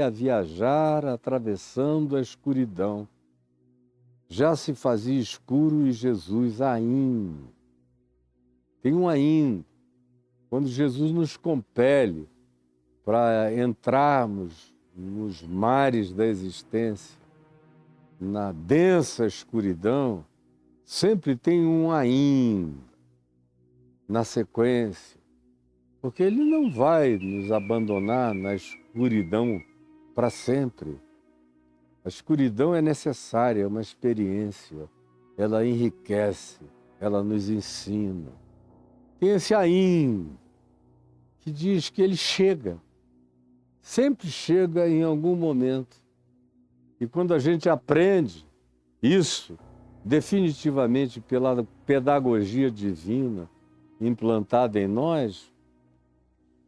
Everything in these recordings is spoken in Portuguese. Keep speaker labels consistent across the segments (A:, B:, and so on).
A: a viajar atravessando a escuridão. Já se fazia escuro e Jesus ainda. Tem um ainda. Quando Jesus nos compele para entrarmos nos mares da existência, na densa escuridão, sempre tem um ainda na sequência, porque Ele não vai nos abandonar na escuridão para sempre. A escuridão é necessária, é uma experiência, ela enriquece, ela nos ensina. Tem esse ainda, que diz que Ele chega, sempre chega em algum momento. E quando a gente aprende isso, definitivamente pela pedagogia divina implantada em nós,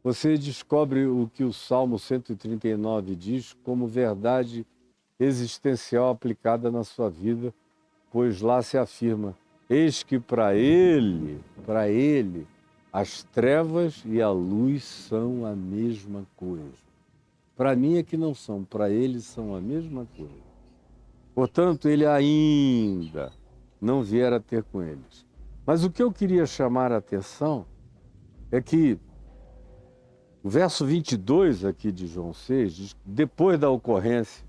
A: você descobre o que o Salmo 139 diz como verdade existencial aplicada na sua vida, pois lá se afirma: eis que para ele, as trevas e a luz são a mesma coisa. Para mim é que não são, para ele são a mesma coisa. Portanto, ele ainda não viera ter com eles. Mas o que eu queria chamar a atenção é que o verso 22 aqui de João 6 diz: depois da ocorrência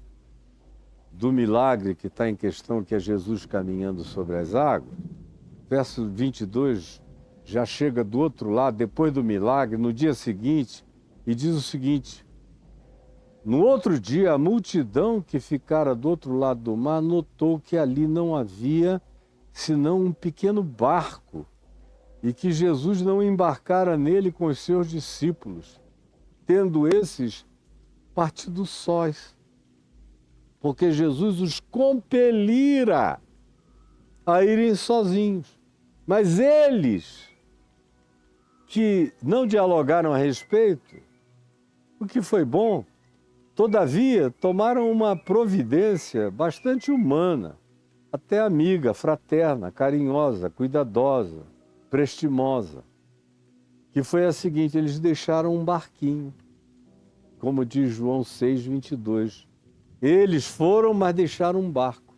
A: do milagre que está em questão, que é Jesus caminhando sobre as águas, verso 22 já chega do outro lado, depois do milagre, no dia seguinte, e diz o seguinte: no outro dia, a multidão que ficara do outro lado do mar notou que ali não havia senão um pequeno barco e que Jesus não embarcara nele com os seus discípulos, tendo esses partido sós, porque Jesus os compelira a irem sozinhos. Mas eles, que não dialogaram a respeito, o que foi bom, todavia tomaram uma providência bastante humana, até amiga, fraterna, carinhosa, cuidadosa, prestimosa, que foi a seguinte: eles deixaram um barquinho, como diz João 6, 22. Eles foram, mas deixaram um barco.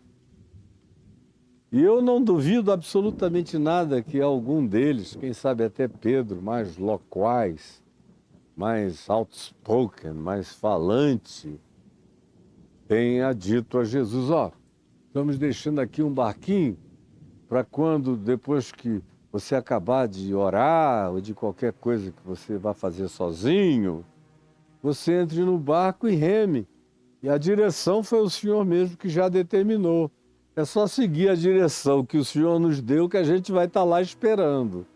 A: E eu não duvido absolutamente nada que algum deles, quem sabe até Pedro, mais loquaz, mais outspoken, mais falante, tenha dito a Jesus: ó, estamos deixando aqui um barquinho para quando, depois que você acabar de orar ou de qualquer coisa que você vá fazer sozinho, você entre no barco e reme. E a direção foi o Senhor mesmo que já determinou. É só seguir a direção que o Senhor nos deu que a gente vai estar lá esperando.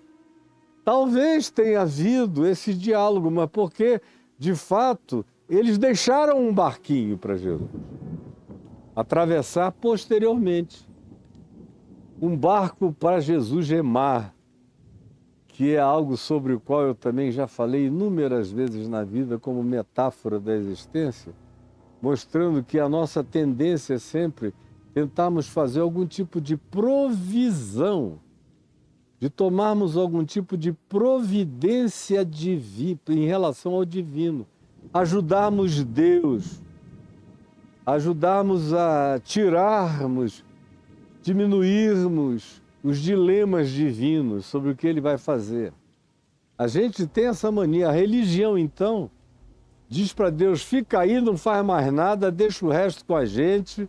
A: Talvez tenha havido esse diálogo, mas porque, de fato, eles deixaram um barquinho para Jesus atravessar posteriormente. Um barco para Jesus remar, que é algo sobre o qual eu também já falei inúmeras vezes na vida como metáfora da existência, mostrando que a nossa tendência é sempre tentarmos fazer algum tipo de provisão, de tomarmos algum tipo de providência divina em relação ao divino, ajudarmos Deus, ajudarmos a tirarmos, diminuirmos os dilemas divinos sobre o que Ele vai fazer. A gente tem essa mania. A religião, então, diz para Deus: fica aí, não faz mais nada, deixa o resto com a gente,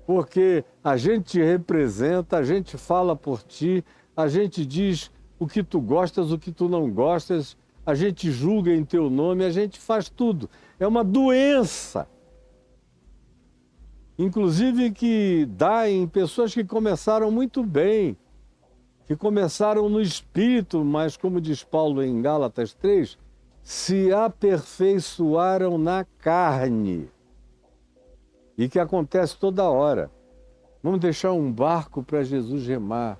A: porque a gente te representa, a gente fala por ti, a gente diz o que tu gostas, o que tu não gostas, a gente julga em teu nome, a gente faz tudo. É uma doença, inclusive que dá em pessoas que começaram muito bem, que começaram no espírito, mas como diz Paulo em Gálatas 3, se aperfeiçoaram na carne. E que acontece toda hora. Vamos deixar um barco para Jesus remar.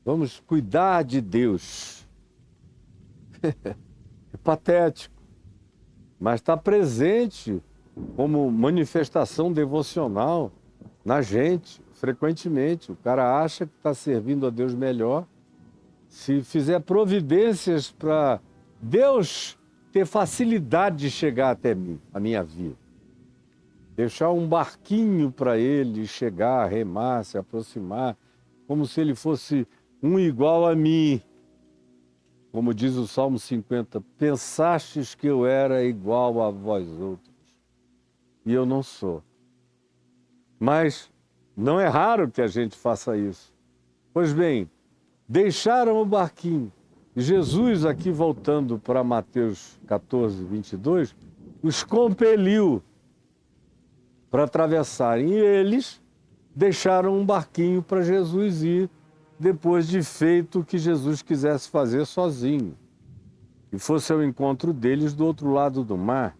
A: Vamos cuidar de Deus. É patético, mas está presente como manifestação devocional na gente, frequentemente. O cara acha que está servindo a Deus melhor se fizer providências para Deus ter facilidade de chegar até mim, a minha vida. deixar um barquinho para ele chegar, remar, se aproximar, como se ele fosse um igual a mim. Como diz o Salmo 50, pensastes que eu era igual a vós outros, e eu não sou. Mas não é raro que a gente faça isso. Pois bem, deixaram o barquinho. E Jesus, aqui voltando para Mateus 14, 22, os compeliu para atravessarem. E eles deixaram um barquinho para Jesus ir, depois de feito o que Jesus quisesse fazer sozinho. E fosse ao encontro deles do outro lado do mar.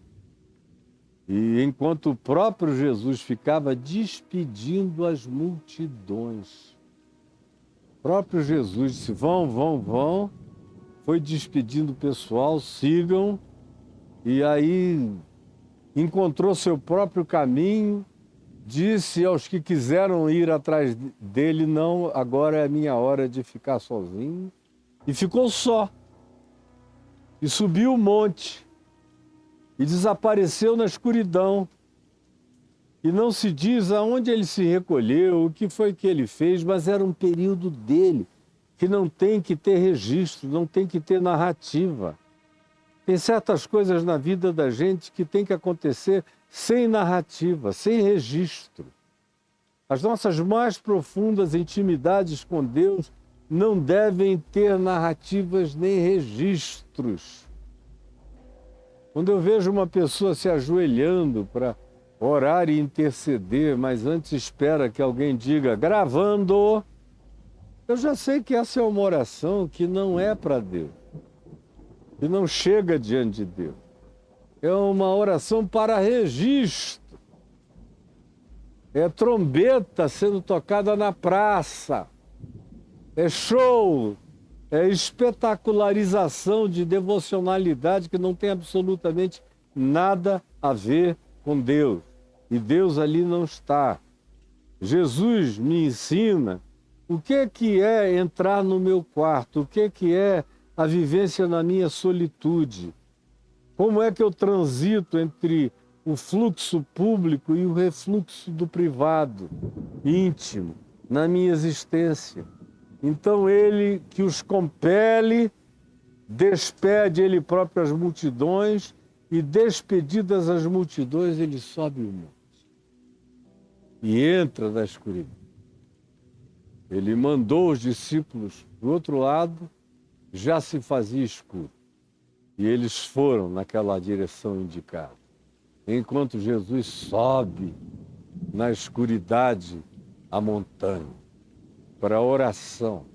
A: E enquanto o próprio Jesus ficava despedindo as multidões. O próprio Jesus disse, vão. Foi despedindo o pessoal, sigam. E aí encontrou seu próprio caminho. Disse aos que quiseram ir atrás dele, não, agora é a minha hora de ficar sozinho. E ficou só. E subiu o monte. E desapareceu na escuridão. E não se diz aonde ele se recolheu, o que foi que ele fez, mas era um período dele, que não tem que ter registro, não tem que ter narrativa. Tem certas coisas na vida da gente que tem que acontecer sem narrativa, sem registro. As nossas mais profundas intimidades com Deus não devem ter narrativas nem registros. Quando eu vejo uma pessoa se ajoelhando para orar e interceder, mas antes espera que alguém diga, gravando, eu já sei que essa é uma oração que não é para Deus, que não chega diante de Deus. É uma oração para registro. É trombeta sendo tocada na praça. É show. É espetacularização de devocionalidade que não tem absolutamente nada a ver com Deus. E Deus ali não está. Jesus me ensina o que é entrar no meu quarto, o que é a vivência na minha solitude. Como é que eu transito entre o fluxo público e o refluxo do privado, íntimo, na minha existência? Então ele que os compele, despede ele próprio as multidões e despedidas as multidões ele sobe o monte e entra na escuridão. Ele mandou os discípulos do outro lado, já se fazia escuro. E eles foram naquela direção indicada. Enquanto Jesus sobe na escuridade a montanha, para a oração,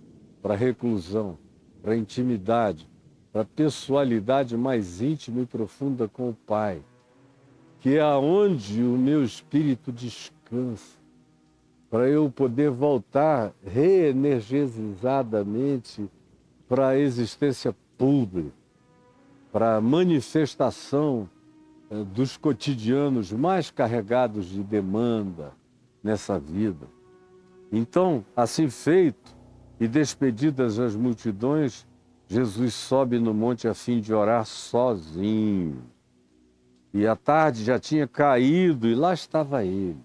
A: para a reclusão, para a intimidade, para a pessoalidade mais íntima e profunda com o Pai, que é aonde o meu espírito descansa, para eu poder voltar reenergizadamente para a existência pública, para a manifestação dos cotidianos mais carregados de demanda nessa vida. Então, assim feito, e despedidas as multidões, Jesus sobe no monte a fim de orar sozinho. E a tarde já tinha caído e lá estava ele,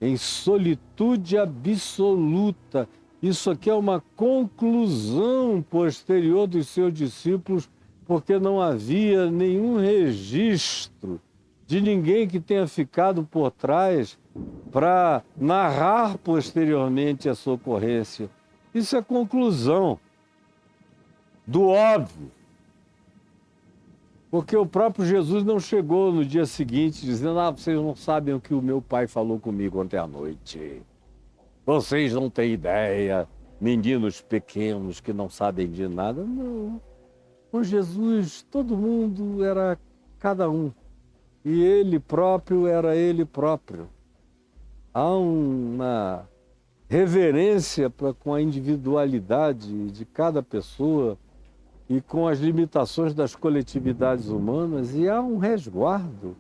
A: em solitude absoluta. Isso aqui é uma conclusão posterior dos seus discípulos, porque não havia nenhum registro de ninguém que tenha ficado por trás para narrar posteriormente a sua ocorrência. Isso é conclusão do óbvio. Porque o próprio Jesus não chegou no dia seguinte dizendo, vocês não sabem o que o meu pai falou comigo ontem à noite. Vocês não têm ideia, meninos pequenos que não sabem de nada. Não. Com Jesus, todo mundo era cada um. E ele próprio era ele próprio. Há uma reverência com a individualidade de cada pessoa e com as limitações das coletividades humanas, e há um resguardo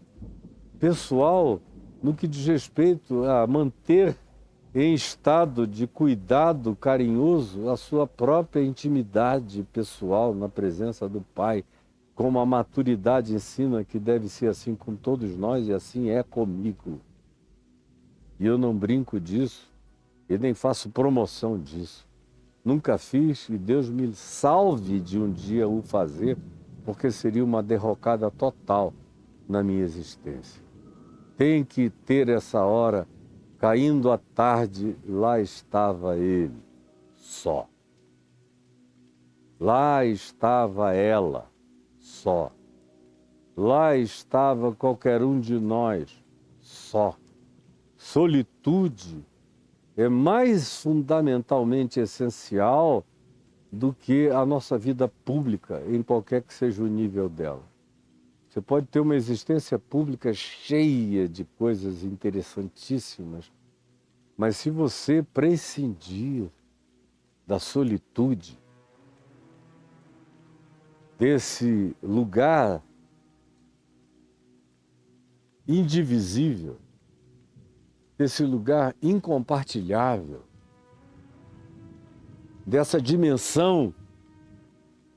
A: pessoal no que diz respeito a manter em estado de cuidado carinhoso a sua própria intimidade pessoal na presença do Pai, como a maturidade ensina que deve ser assim com todos nós, e assim é comigo. E eu não brinco disso, e nem faço promoção disso. Nunca fiz, e Deus me salve de um dia o fazer, porque seria uma derrocada total na minha existência. Tem que ter essa hora, caindo a tarde, lá estava ele, só. Lá estava ela, só. Lá estava qualquer um de nós, só. Solitude é mais fundamentalmente essencial do que a nossa vida pública, em qualquer que seja o nível dela. Você pode ter uma existência pública cheia de coisas interessantíssimas, mas se você prescindir da solitude, desse lugar indivisível, desse lugar incompartilhável, dessa dimensão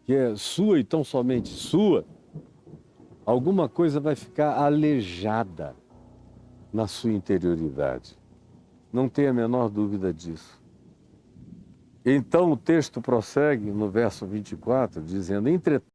A: que é sua e tão somente sua, alguma coisa vai ficar aleijada na sua interioridade. Não tenha a menor dúvida disso. Então o texto prossegue no verso 24, dizendo: entretanto,